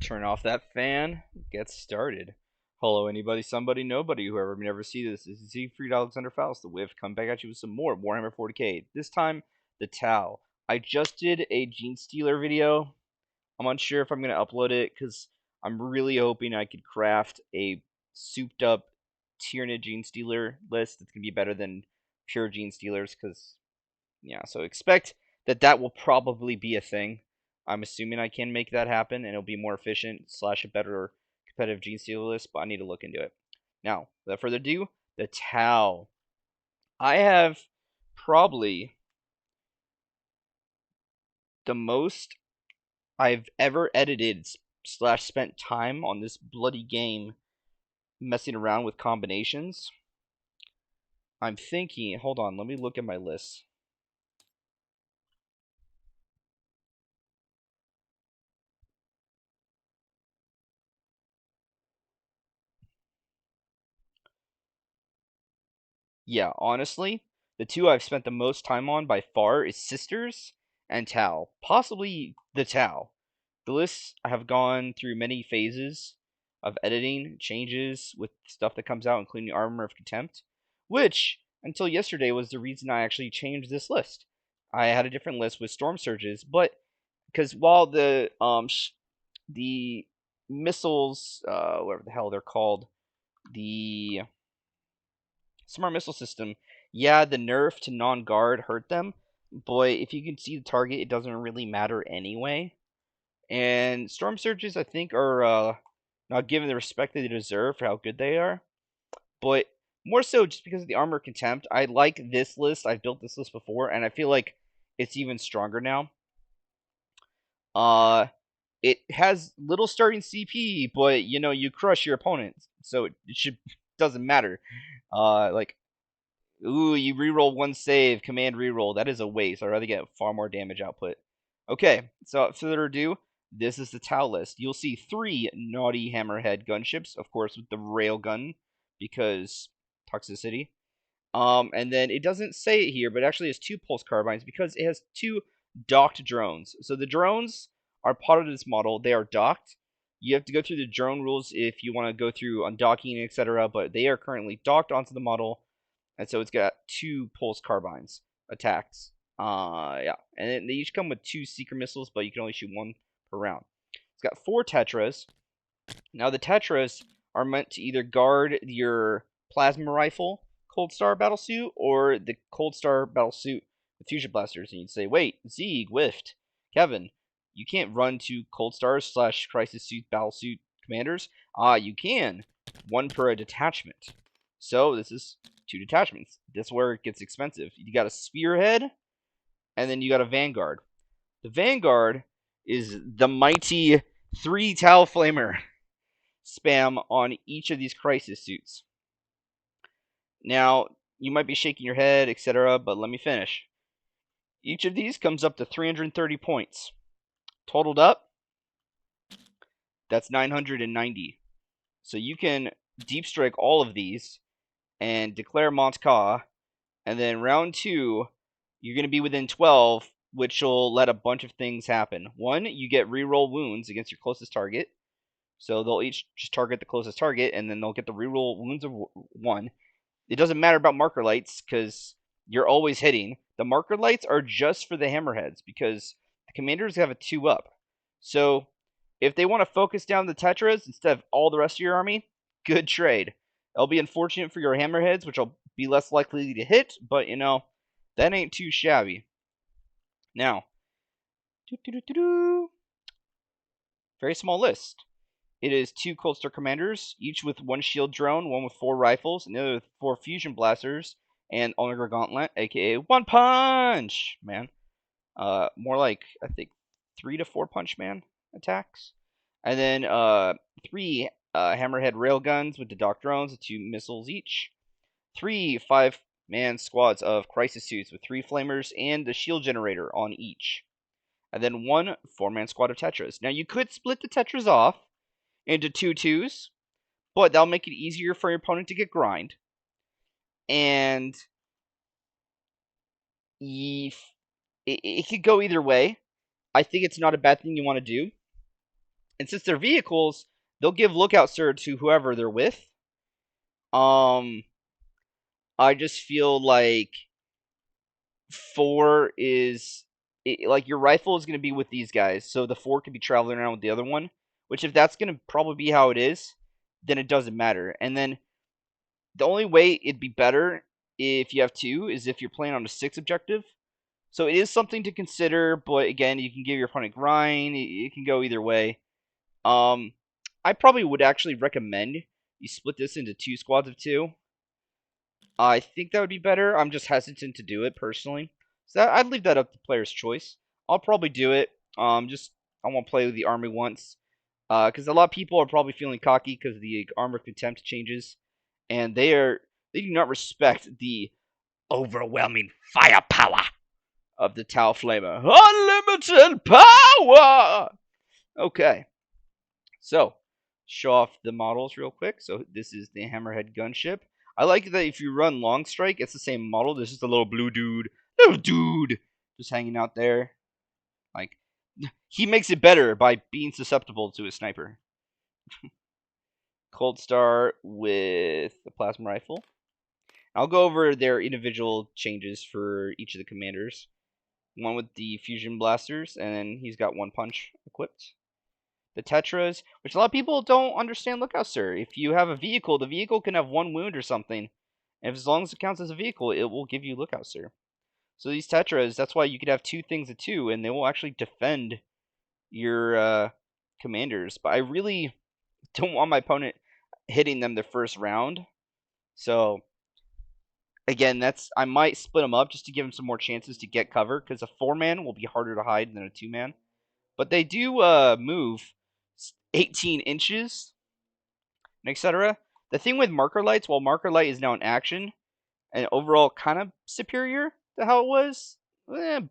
Turn off that fan. Get started. Hello, anybody, somebody, nobody, whoever may never see this. This is Siegfried Alexander Faust, the Whiff, come back at you with some more Warhammer 40k. This time, the Tau. I just did a Gene Stealer video. I'm unsure if I'm going to upload it, because I'm really hoping I could craft a souped up Tyrannid Gene Stealer list that's going to be better than pure Gene Stealers, because, yeah, so expect that will probably be a thing. I'm assuming I can make that happen, and it'll be more efficient / a better competitive Gene Stealer list, but I need to look into it. Now, without further ado, the Tau. I have probably the most I've ever edited / spent time on this bloody game messing around with combinations. I'm thinking, hold on, let me look at my list. Yeah, honestly, the two I've spent the most time on by far is Sisters and Tau. Possibly the Tau. The lists have gone through many phases of editing, changes with stuff that comes out, including Armor of Contempt, which, until yesterday, was the reason I actually changed this list. I had a different list with Storm Surges, but because while the missiles, whatever the hell they're called, the Smart Missile System, yeah, the nerf to non-guard hurt them, but if you can see the target, it doesn't really matter anyway. And Storm Surges, I think, are not given the respect that they deserve for how good they are. But more so just because of the Armor Contempt. I like this list. I've built this list before, and I feel like it's even stronger now. It has little starting CP, but you crush your opponents, so it doesn't matter. Like, ooh, you reroll one save, command reroll. That is a waste. I'd rather get far more damage output. Okay, so without further ado, this is the Tau list. You'll see 3 naughty hammerhead gunships, of course, with the railgun, because toxicity. And then it doesn't say it here, but it actually has 2 pulse carbines because it has 2 docked drones. So the drones are part of this model. They are docked. You have to go through the drone rules if you want to go through undocking, etc. But they are currently docked onto the model, and so it's got 2 pulse carbines attacks. Yeah, and then they each come with 2 seeker missiles, but you can only shoot 1 per round. It's got 4 tetras. Now the tetras are meant to either guard your plasma rifle coldstar battlesuit or the coldstar battlesuit with fusion blasters. And you'd say, wait, Zeeg, Whiffed, Kevin, you can't run 2 coldstars / crisis suit battlesuit commanders. You can, 1 per detachment. So this is 2 detachments. This is where it gets expensive. You got a spearhead, and then you got a vanguard. The vanguard is the mighty 3 Tau Flamer spam on each of these crisis suits. Now, you might be shaking your head, etc., but let me finish. Each of these comes up to 330 points. Totaled up, that's 990. So you can deep strike all of these and declare Montka, and then round 2, you're going to be within 12, which will let a bunch of things happen. 1, you get reroll wounds against your closest target. So they'll each just target the closest target, and then they'll get the reroll wounds of 1. It doesn't matter about marker lights, because you're always hitting. The marker lights are just for the hammerheads, because the commanders have a 2 up. So if they want to focus down the tetras instead of all the rest of your army, good trade. It'll be unfortunate for your hammerheads, which will be less likely to hit, but that ain't too shabby. Now, very small list. It is 2 Coldstar commanders, each with 1 shield drone, 1 with 4 rifles, and the other with 4 fusion blasters, and Omega Gauntlet, aka 1 punch man. More like, I think, 3 to 4 punch man attacks. And then 3 hammerhead railguns with the dock drones, with 2 missiles each. 3 5-man squads of crisis suits with 3 flamers and the shield generator on each. And then 1 4-man squad of tetras. Now you could split the tetras off into 2 2s, but that'll make it easier for your opponent to get grind. And it could go either way. I think it's not a bad thing you want to do. And since they're vehicles, they'll give lookout sir to whoever they're with. Um, I just feel like 4 is like your rifle is going to be with these guys, so the 4 could be traveling around with the other one. Which, if that's going to probably be how it is, then it doesn't matter. And then the only way it'd be better if you have 2 is if you're playing on a 6 objective. So it is something to consider, but again, you can give your opponent grind. It can go either way. I probably would actually recommend you split this into 2 squads of 2. I think that would be better. I'm just hesitant to do it personally, so I'd leave that up to player's choice. I'll probably do it. Just I won't play with the army once, because a lot of people are probably feeling cocky because the armor contempt changes, and they do not respect the overwhelming firepower of the Tau Flamer. Unlimited power! Okay, so show off the models real quick. So this is the Hammerhead gunship. I like that if you run Long Strike, it's the same model. There's just a little blue dude, just hanging out there. Like, he makes it better by being susceptible to a sniper. Coldstar with the plasma rifle. I'll go over their individual changes for each of the commanders. One with the fusion blasters, and then he's got one punch equipped. The tetras, which a lot of people don't understand. Look out, sir. If you have a vehicle, the vehicle can have 1 wound or something. And if as long as it counts as a vehicle, it will give you lookout, sir. So these tetras, that's why you could have 2 things of 2, and they will actually defend your commanders. But I really don't want my opponent hitting them the first round. So again, I might split them up just to give them some more chances to get cover, because a 4-man will be harder to hide than a 2-man. But they do move 18 inches, etc. The thing with marker lights, while marker light is now in action and overall kind of superior to how it was,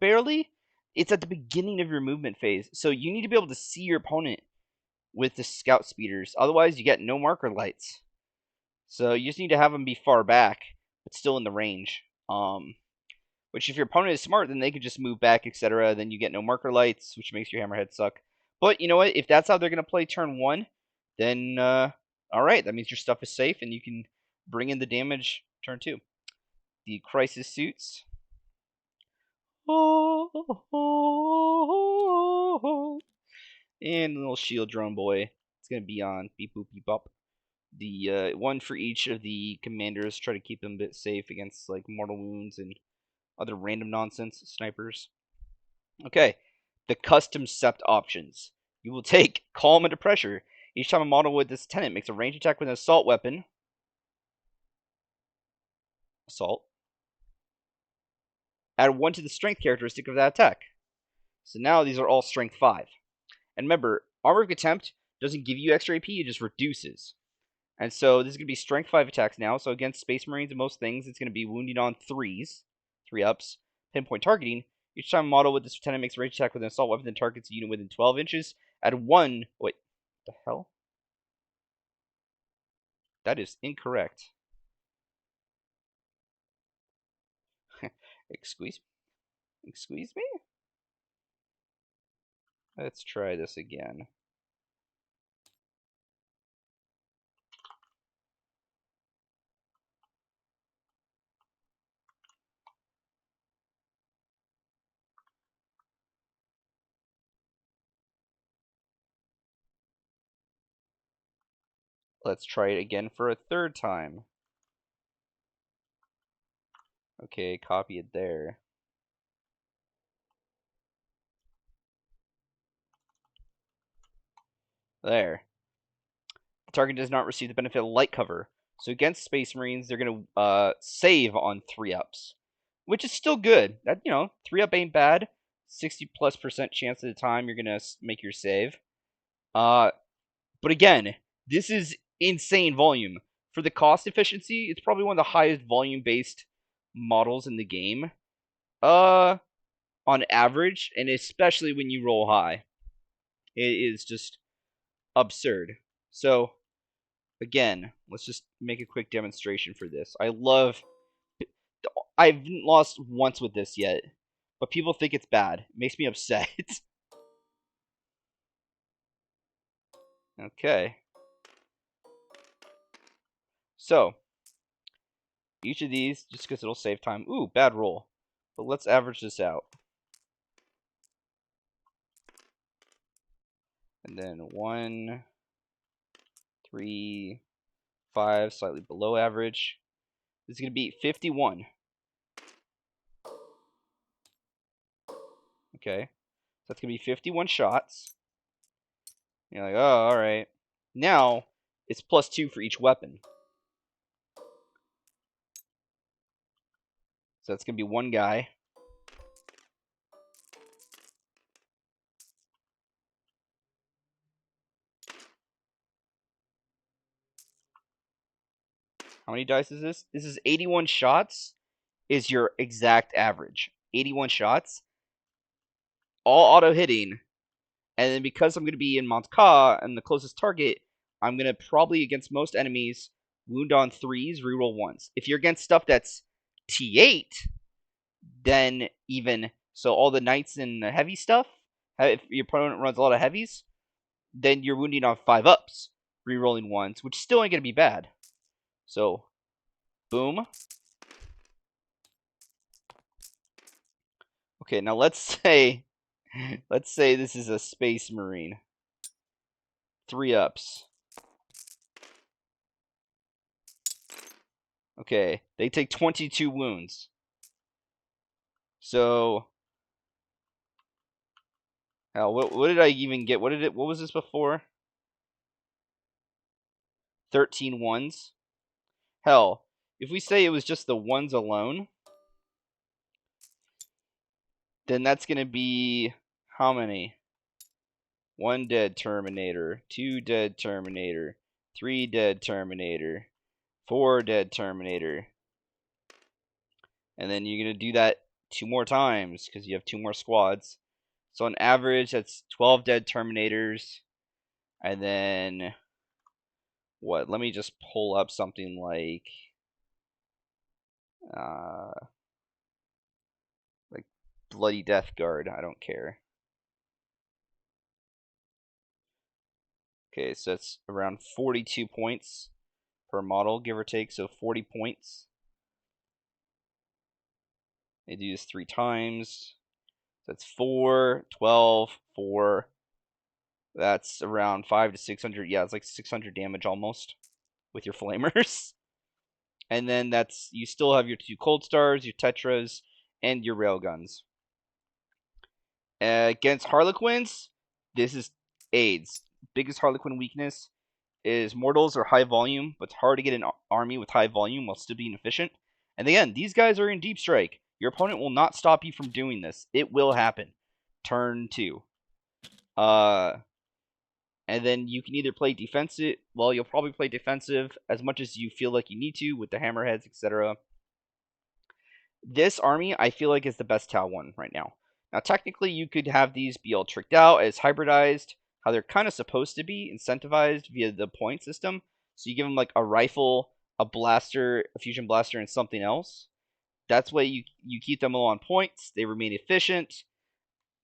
barely, it's at the beginning of your movement phase. So you need to be able to see your opponent with the scout speeders. Otherwise, you get no marker lights. So you just need to have them be far back, but still in the range. Which, if your opponent is smart, then they can just move back, etc. Then you get no marker lights, which makes your hammerhead suck. But you know what? If that's how they're going to play turn 1, then alright, that means your stuff is safe, and you can bring in the damage turn 2. The crisis suits. And the little shield drone boy. It's going to be on beep boop beep up. The one for each of the commanders, try to keep them a bit safe against like mortal wounds and other random nonsense snipers. Okay, the custom sept options. You will take calm into pressure. Each time a model with this tenant makes a range attack with an assault weapon. Assault. Add 1 to the strength characteristic of that attack. So now these are all strength 5. And remember, Armor of Contempt doesn't give you extra AP, it just reduces. And so this is going to be strength 5 attacks now. So against Space Marines and most things, it's going to be wounding on 3s, 3 ups, pinpoint targeting. Each time a model with this lieutenant makes a range attack with an assault weapon that targets a unit within 12 inches, add 1. Wait, the hell? That is incorrect. Excuse me? Let's try this again. Let's try it again for a 3rd time. Okay, copy it there. There. The target does not receive the benefit of light cover. So against Space Marines, they're going to save on 3 ups, which is still good. That 3 up ain't bad. 60+% chance of the time you're going to make your save. But again, this is insane volume. For the cost efficiency, it's probably one of the highest volume-based models in the game. On average, and especially when you roll high. It is just absurd. So, again, let's just make a quick demonstration for this. I haven't lost once with this yet, but people think it's bad. It makes me upset. Okay. So, each of these, just because it'll save time. Ooh, bad roll. But let's average this out. And then 1, 3, 5, slightly below average. This is going to be 51. Okay. So that's going to be 51 shots. You're like, oh, alright. Now, it's +2 for each weapon. So that's going to be one guy. How many dice is this? This is 81 shots is your exact average. 81 shots. All auto hitting. And then because I'm going to be in Montka and the closest target, I'm going to probably, against most enemies, wound on 3s, reroll 1s. If you're against stuff that's T8, then even, so all the knights and the heavy stuff, if your opponent runs a lot of heavies, then you're wounding on 5-ups, rerolling 1s, which still ain't going to be bad. So, boom. Okay, now let's say this is a Space Marine. 3-ups. Okay, they take 22 wounds. So, hell, what did I even get? What was this before? 13 ones? Hell, if we say it was just the ones alone, then that's going to be how many? 1 dead Terminator, 2 dead Terminator, 3 dead Terminator, 4 dead Terminator. And then you're going to do that 2 more times because you have 2 more squads. So on average, that's 12 dead Terminators. And then, what? Let me just pull up something like Bloody Death Guard. I don't care. Okay, so it's around 42 points per model, give or take. So 40 points. They do this 3 times. That's 4, 12, 4. That's around 5 to 600. Yeah, it's like 600 damage almost with your flamers. And then that's, you still have your 2 coldstars, your tetras, and your railguns. Against harlequins, this is AIDS. Biggest harlequin weakness is mortals are high volume, but it's hard to get an army with high volume while still being efficient. And again, these guys are in deep strike. Your opponent will not stop you from doing this. It will happen. Turn 2. And then you can either play defensive. Well, you'll probably play defensive as much as you feel like you need to with the hammerheads, etc. This army, I feel like, is the best Tau one right now. Now, technically, you could have these be all tricked out as hybridized, how they're kind of supposed to be incentivized via the point system. So you give them like a rifle, a blaster, a fusion blaster, and something else. That's why you keep them all on points. They remain efficient.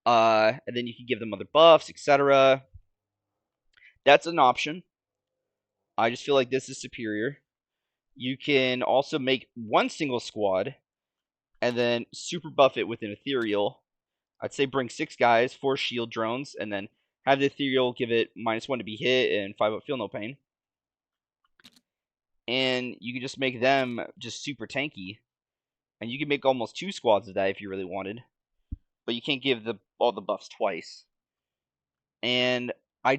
And then you can give them other buffs, etc. That's an option. I just feel like this is superior. You can also make one single squad and then super buff it with an ethereal. I'd say bring 6 guys, 4 shield drones, and then have the ethereal give it -1 to be hit and 5-up feel no pain. And you can just make them just super tanky. And you can make almost 2 squads of that if you really wanted. But you can't give all the buffs twice. And I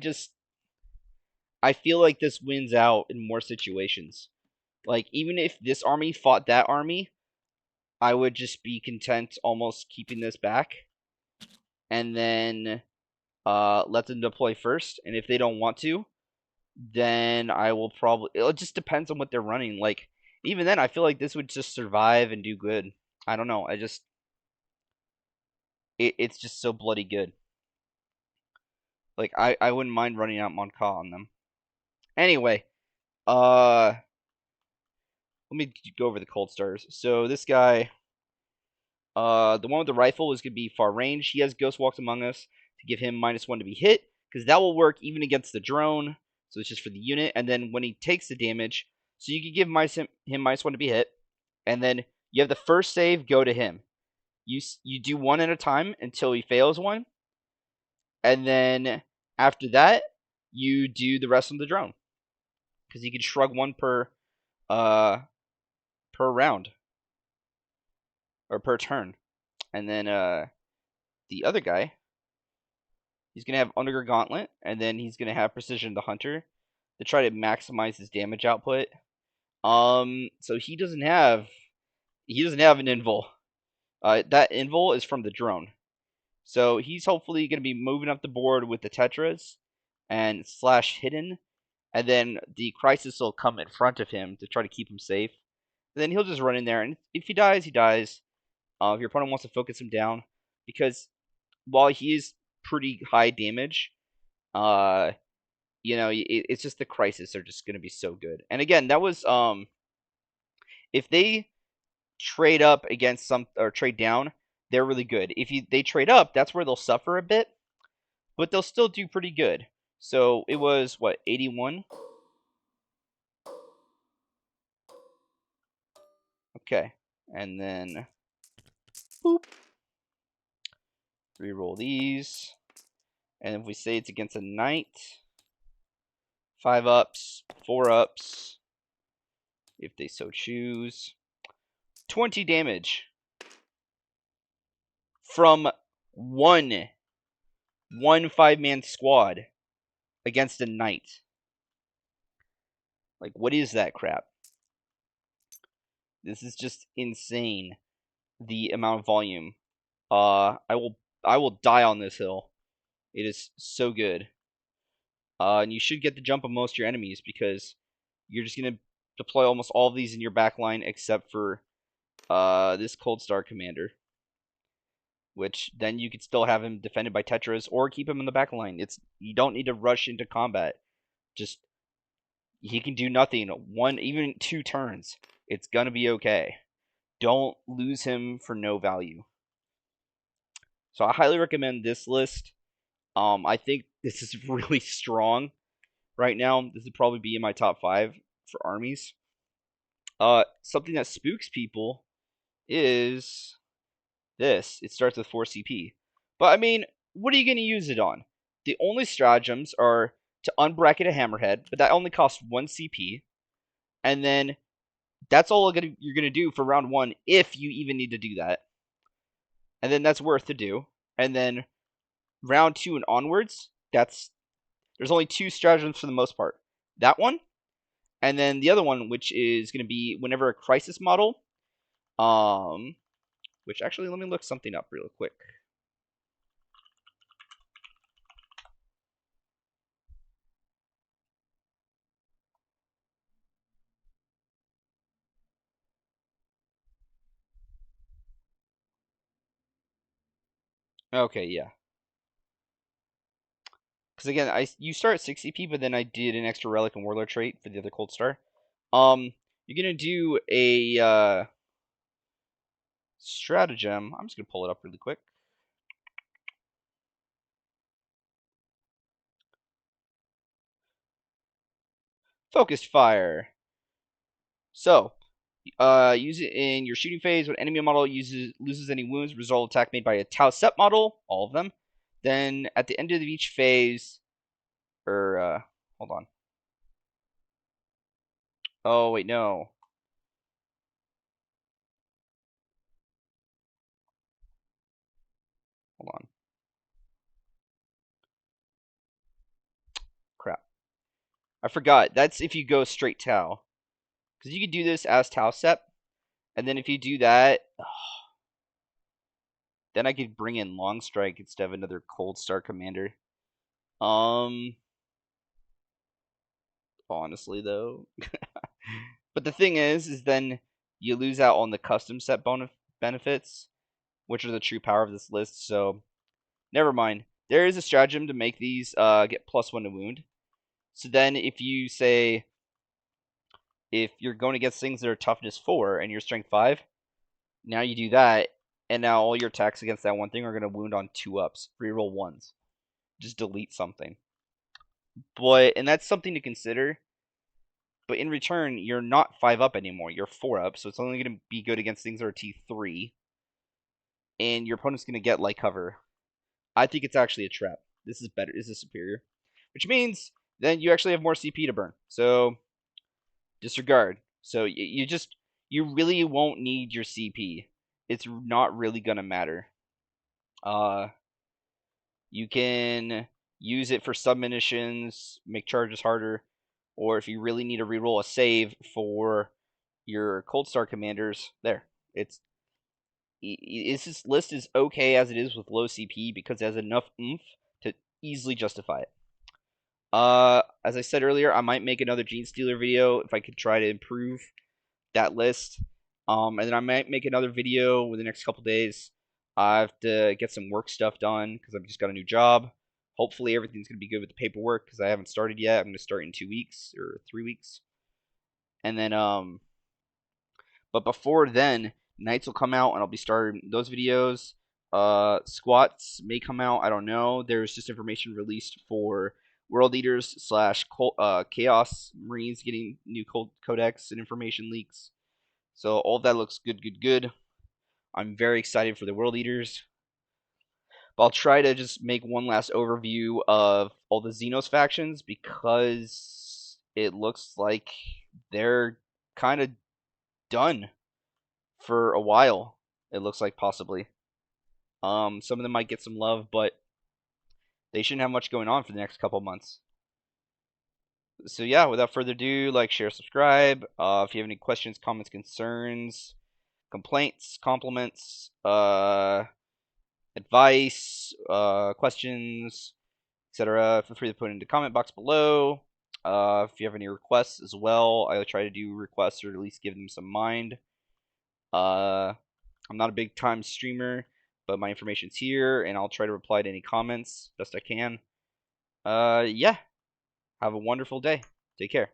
feel like this wins out in more situations. Like, even if this army fought that army, I would just be content almost keeping this back. And then let them deploy first. And if they don't want to, then I will probably... It just depends on what they're running. Like, even then, I feel like this would just survive and do good. I don't know. It's just so bloody good. Like, I wouldn't mind running out Monka on them. Anyway, let me go over the coldstars. So this guy, the one with the rifle is going to be far range. He has Ghost Walks Among Us to give him -1 to be hit, because that will work even against the drone. So it's just for the unit. And then when he takes the damage, so you can give him -1 to be hit, and then you have the first save go to him. You do one at a time until he fails one, and then after that you do the rest of the drone, because you can shrug one uh per round or per turn. And then the other guy, he's gonna have Underger Gauntlet, and then he's gonna have Precision the Hunter to try to maximize his damage output. So he doesn't have an invul. That invul is from the drone. So he's hopefully going to be moving up the board with the tetras and slash hidden, and then the crisis will come in front of him to try to keep him safe. And then he'll just run in there, and if he dies, he dies. If your opponent wants to focus him down, because while he is pretty high damage, it's just the crisis are just going to be so good. And again, that was if they trade up against some or trade down, they're really good. If they trade up, that's where they'll suffer a bit, but they'll still do pretty good. So it was what, 81? Okay, and then boop, reroll these, and if we say it's against a knight, 5 ups, 4 ups, if they so choose, 20 damage from one 5-man squad against a knight. Like, what is that crap? This is just insane, the amount of volume. I will die on this hill. It is so good. And you should get the jump of most of your enemies, because you're just gonna deploy almost all of these in your back line except for this Cold Star commander, which then you could still have him defended by tetras or keep him in the back line. You don't need to rush into combat. Just he can do nothing. Even 2 turns. It's gonna be okay. Don't lose him for no value. So I highly recommend this list. I think this is really strong right now. This would probably be in my top 5 for armies. Something that spooks people is this. It starts with 4 CP. But I mean, what are you going to use it on? The only stratagems are to unbracket a hammerhead, but that only costs 1 CP. And then that's all you're going to do for round 1, if you even need to do that. And then that's worth to do. And then round 2 and onwards, there's only 2 stratagems for the most part. That one, and then the other one, which is going to be whenever a crisis model, which actually, let me look something up real quick. Okay, yeah. Because again, you start at 6 CP, but then I did an extra relic and warlord trait for the other cold star. You're gonna do a stratagem. I'm just gonna pull it up really quick. Focused fire. So, use it in your shooting phase when enemy model loses any wounds. Result attack made by a Tau set model, all of them. Then at the end of each phase, or hold on. Oh wait, no. Hold on. Crap. I forgot. That's if you go straight Tau. Because you can do this as Tau Sep. And then if you do that, then I could bring in Long Strike instead of another Cold Star commander. Honestly though. But the thing is then you lose out on the custom set benefits, which are the true power of this list. So never mind. There is a stratagem to make these get +1 to wound. So then if you say, if you're going against things that are toughness 4 and you're strength 5, now you do that, and now all your attacks against that one thing are going to wound on 2 ups. Reroll 1s. Just delete something. and that's something to consider. But in return, you're not 5 up anymore. You're 4 up, so it's only going to be good against things that are T3, and your opponent's going to get light cover. I think it's actually a trap. This is better. This is superior, which means then you actually have more CP to burn. So disregard. So you really won't need your CP. It's not really gonna matter. Uh, you can use it for submunitions, make charges harder, or if you really need to reroll a save for your cold star commanders, there. This list is okay as it is with low CP because it has enough oomph to easily justify it. As I said earlier, I might make another Gene Stealer video if I could try to improve that list. And then I might make another video within the next couple days. I have to get some work stuff done because I've just got a new job. Hopefully everything's gonna be good with the paperwork because I haven't started yet. I'm gonna start in 2 weeks or 3 weeks, and then but before then, Knights will come out and I'll be starting those videos. Squats may come out. I don't know. There's just information released for World Eaters slash Chaos Marines getting new codex and information leaks. So all that looks good, good, good. I'm very excited for the World Eaters. But I'll try to just make one last overview of all the Xenos factions because it looks like they're kind of done for a while. It looks like possibly. Some of them might get some love, but they shouldn't have much going on for the next couple months. So yeah, without further ado, like, share, subscribe. If you have any questions, comments, concerns, complaints, compliments, advice, questions, etc., feel free to put it in the comment box below. If you have any requests as well, I will try to do requests or at least give them some mind. I'm not a big time streamer, but my information's here, and I'll try to reply to any comments best I can. Yeah. Have a wonderful day. Take care.